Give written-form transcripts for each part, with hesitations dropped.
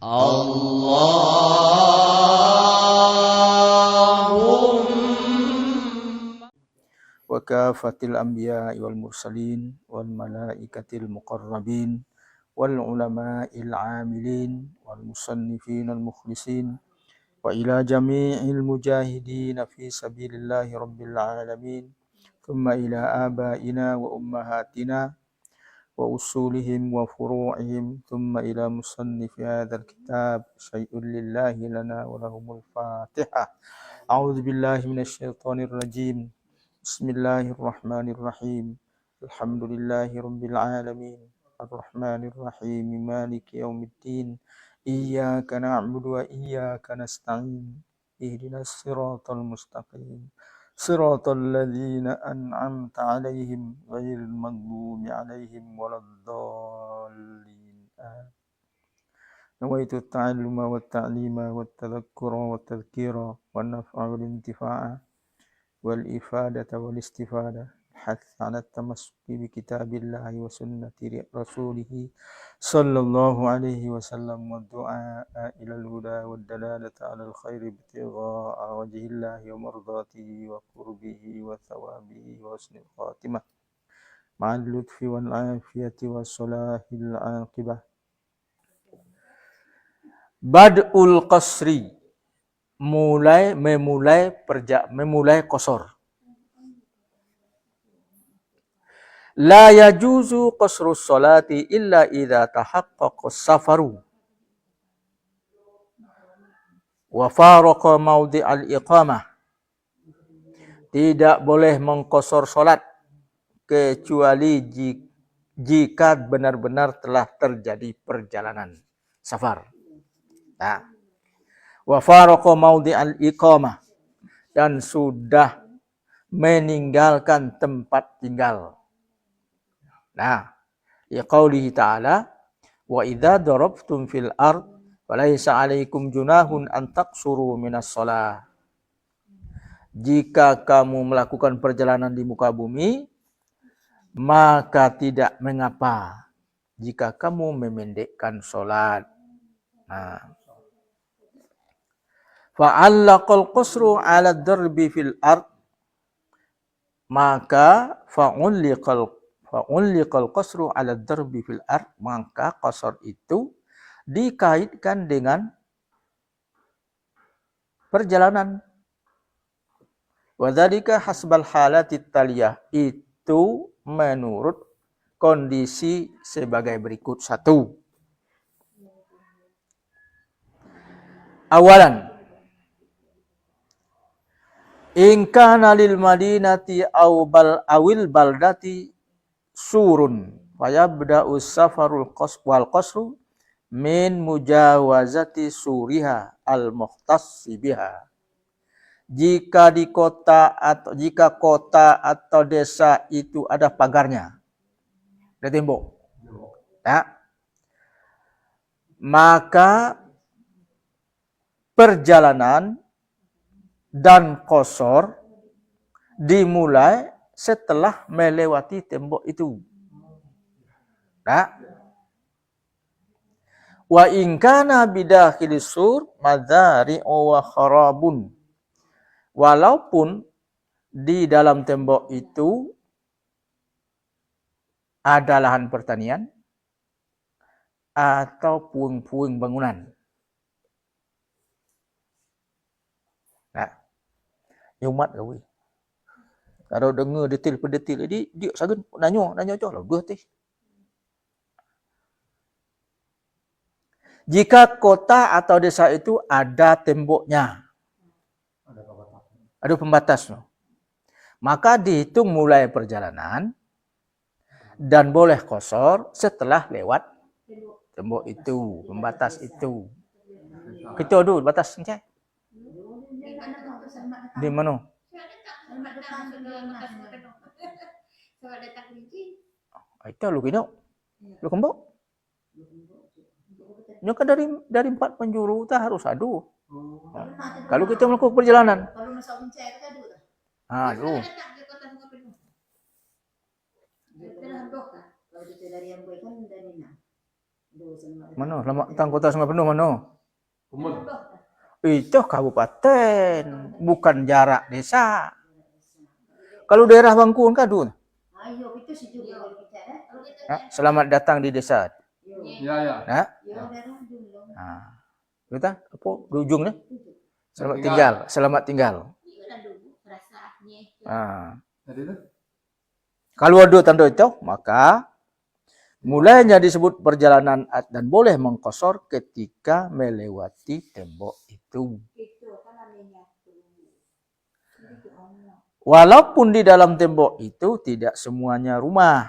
Allahumma wa kafatil anbiya wal mursalin wal malaikatil muqarrabin wal ulama'il amilin wal musannifin al mukhlisin wa ila jami'il mujahidin fi sabilillahi rabbil alamin thumma ila abaina wa ummahatina wa usulihim wa furu'ihim thumma ila musannif hadzal kitab syai'un lillahi lana wa lahumul fatihah. A'udzu billahi minasy syaithanir rajim. Bismillahirrahmanirrahim. Alhamdulillahi rabbil alamin. Arrahmanir rahim. Maliki yaumiddin. Iyyaka na'budu wa iyyaka nasta'in. Ihdinas siratal mustaqim. Siratal ladzina an'amta 'alaihim ghairil maghdubi 'alaihim waladdallin. Nawaitu ta'alluma wat ta'lima wat tadhakkura wat tadhkira wan naf'a wal intifa'a wal ifadata wal istifada hath 'ala tamassuki bi kitabillahi wa sunnati rasulih sallallahu alaihi wasallam wa du'a ila al-huda wad dalalata 'ala al-khairi ibtigha'a wajhillahi wa mardatihi wa qurbihi wa thawabihi wa husnil khatimah ma'al lutfi wal afiyati was salahil 'aqibah. Bad'ul qasri, memulai qasar. La yajuzu qasrus salati illa idza tahaqqaqa safaru wa faraqa mawdi'al iqamah. Tidak boleh mengqasar salat kecuali jika benar-benar telah terjadi perjalanan safar. Nah, wa faraqa mawdi'al iqamah, dan sudah meninggalkan tempat tinggal. Nah, ya qaulihi ta'ala, wa idza darabtum fil ard falaysa 'alaikum junahun an taqsuru minas shalah. Jika kamu melakukan perjalanan di muka bumi, maka tidak mengapa jika kamu memendekkan salat. Nah, fa'allaqal qasru 'ala ad-darbi fil ard, maka fa'ulliqal qasru 'ala ad-darbi fil ard, maka qasar itu dikaitkan dengan perjalanan. Wa dzalika hasbal halati taliyah, itu menurut kondisi sebagai berikut. 1. Awalan, in kana lil madinati awil baldati surun fayabda'u safarul wal qasru min mujawazati suriha al mukhtassi biha. Jika kota atau desa itu ada pagarnya, ada tembok, ya, maka perjalanan dan qasar dimulai setelah melewati tembok itu. Nah, wa in kana bidakhilis sur madzari'u wa kharabun, walaupun di dalam tembok itu ada lahan pertanian atau puing-puing bangunan. Nah, umat gawe. Kalau dengar detail per detail, jadi dia sagun nanya je lah dua teh. Jika kota atau desa itu ada temboknya, ada pembatasnya, maka dihitung mulai perjalanan dan boleh qasar setelah lewat tembok itu, pembatas itu. Kita dulu batas ni. Di mana? Itu lu kena. Lu kembok. Ini kan dari 4 penjuru kita harus adu. Kalau kita melakukan perjalanan. Kalau masuk pencet kita adu. Adu. Kalau kita dari yang baik kan dari Mana? Selamat Datang Kota Sungai Penuh mana? Kumun. Itu kabupaten, bukan jarak desa. Kalau daerah Bangkuan kadun. Selamat datang di desa. Ya. Nah, kita apa di ujungnya? Selamat tinggal. Kalau ada tanda itu, maka mulainya disebut perjalanan dan boleh mengkosor ketika melewati tembok itu. Walaupun di dalam tembok itu tidak semuanya rumah.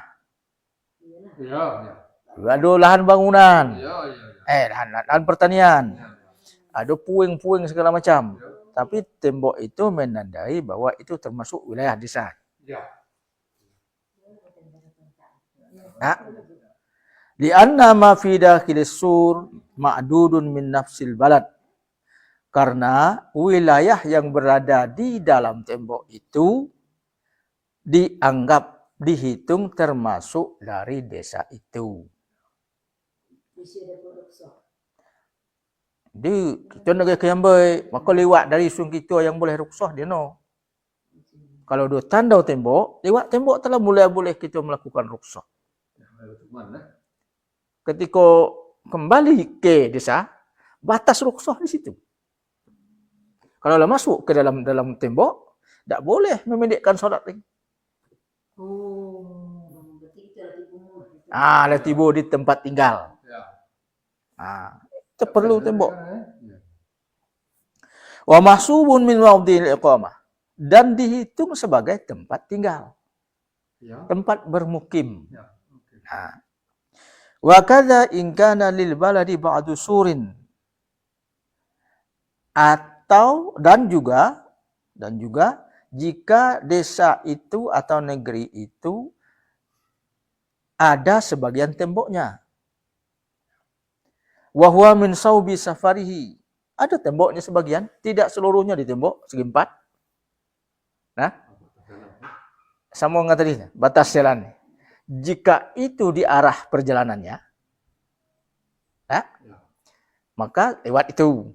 Ya. Ada lahan bangunan. Ya. Lahan pertanian. Ada puing-puing segala macam. Tapi tembok itu menandai bahwa itu termasuk wilayah desa. Ya. Lianna ma fi dakhilis sur ma'dudun min nafsil balad. Karena wilayah yang berada di dalam tembok itu dihitung termasuk dari desa itu. Di kita negara Kiambai, maka lewat dari sungai kita yang boleh ruksah dia no. Kalau do tanda tembok, lewat tembok telah mulai boleh kita melakukan ruksah. Ketika kembali ke desa, batas ruksah di situ. Kalau masuk ke dalam tembok, tidak boleh memendekkan solat lagi. Letibo di tempat tinggal. Itu perlu tembok. Wa mahsubun min mawdhi'il iqamah, dan dihitung sebagai tempat tinggal. Tempat bermukim. Wa kadza in kana lil baladi ba'du surin, dan juga jika desa itu atau negeri itu ada sebagian temboknya. Wa huwa min saubi safarihi, ada temboknya sebagian, tidak seluruhnya di tembok segi empat. Nah, sama nggak tadi batas jalan. Jika itu di arah perjalanannya, maka lewat itu.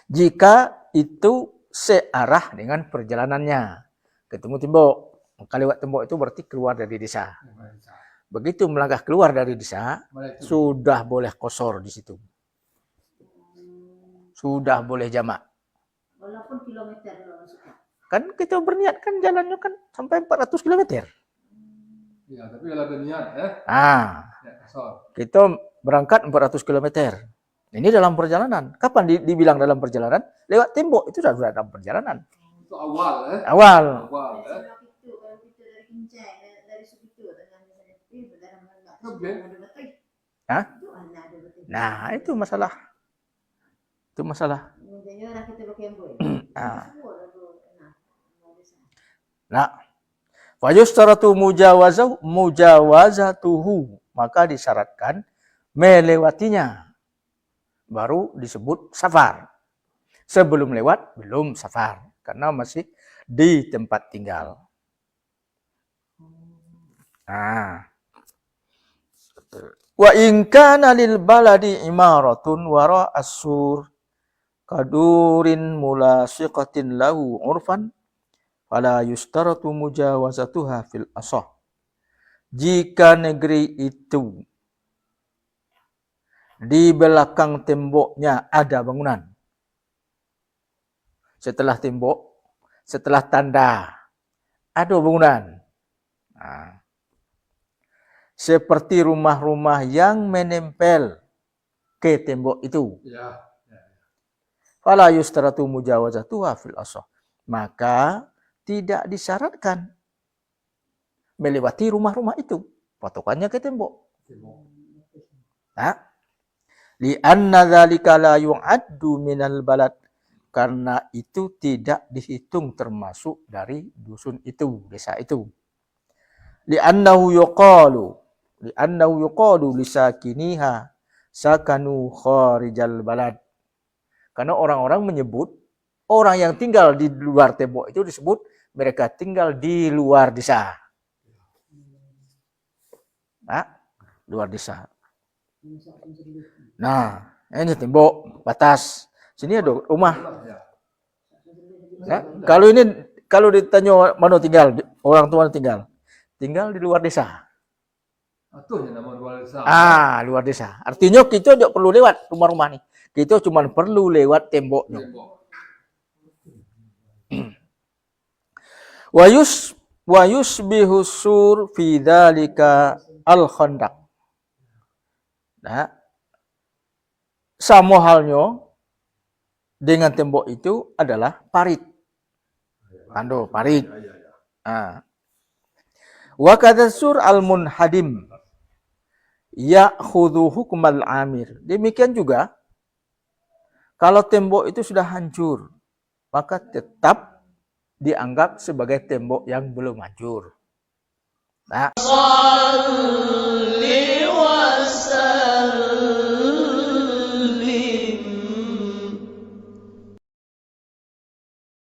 Jika itu searah dengan perjalanannya, ketemu tembok, maka lewat tembok itu berarti keluar dari desa. Begitu melangkah keluar dari desa, sudah boleh kosor di situ. Sudah boleh jamak. Walaupun kilometer kan kita berniat kan jalannya kan sampai 400 km. Ya, tapi kalau ada niat kita berangkat 400 km. Ini dalam perjalanan. Kapan dibilang dalam perjalanan? Lewat tembok itu sudah dalam perjalanan. Itu awal. Awal. Nah, itu masalah. Itu masalah. Nah, fayustaratu mujawazatuhu, maka disyaratkan melewatinya. Baru disebut safar. Sebelum lewat belum safar karena masih di tempat tinggal. Wa in kana lil baladi imaratun wara as-sur kadurin mulasiqatin lahu urfan fala yustaratu mujawazatuha fil asah. Jika negeri itu di belakang temboknya ada bangunan. Setelah tembok, setelah tanda, ada bangunan. Seperti rumah-rumah yang menempel ke tembok itu. Fala yustaratu mujawazatuha fil asah. Maka tidak disyaratkan melewati rumah-rumah itu. Patokannya ke tembok. Li'anna dzalika la yu'addu minal balad, karena itu tidak dihitung termasuk dari dusun itu, desa itu. Li'annahu yuqalu lisakiniha sakanu kharijal balad. Karena orang-orang menyebut orang yang tinggal di luar tembok itu disebut mereka tinggal di luar desa. Nah, luar desa. Nah, ini tembok batas. Sini ada rumah. Nah, kalau ditanya mana tinggal, orang tua tinggal di luar desa. Atuh nama luar desa. Luar desa. Artinya kita tidak perlu lewat rumah-rumah nih. Kita cuma perlu lewat temboknya. Wa yusbihu sur fi dzalika al-khandaq. Nah, sama halnya dengan tembok itu adalah parit. Tando parit. Wa kadza sur al-munhadim ya'khudhu hukmal amir. Demikian juga kalau tembok itu sudah hancur, maka tetap dianggap sebagai tembok yang belum hancur. Nah,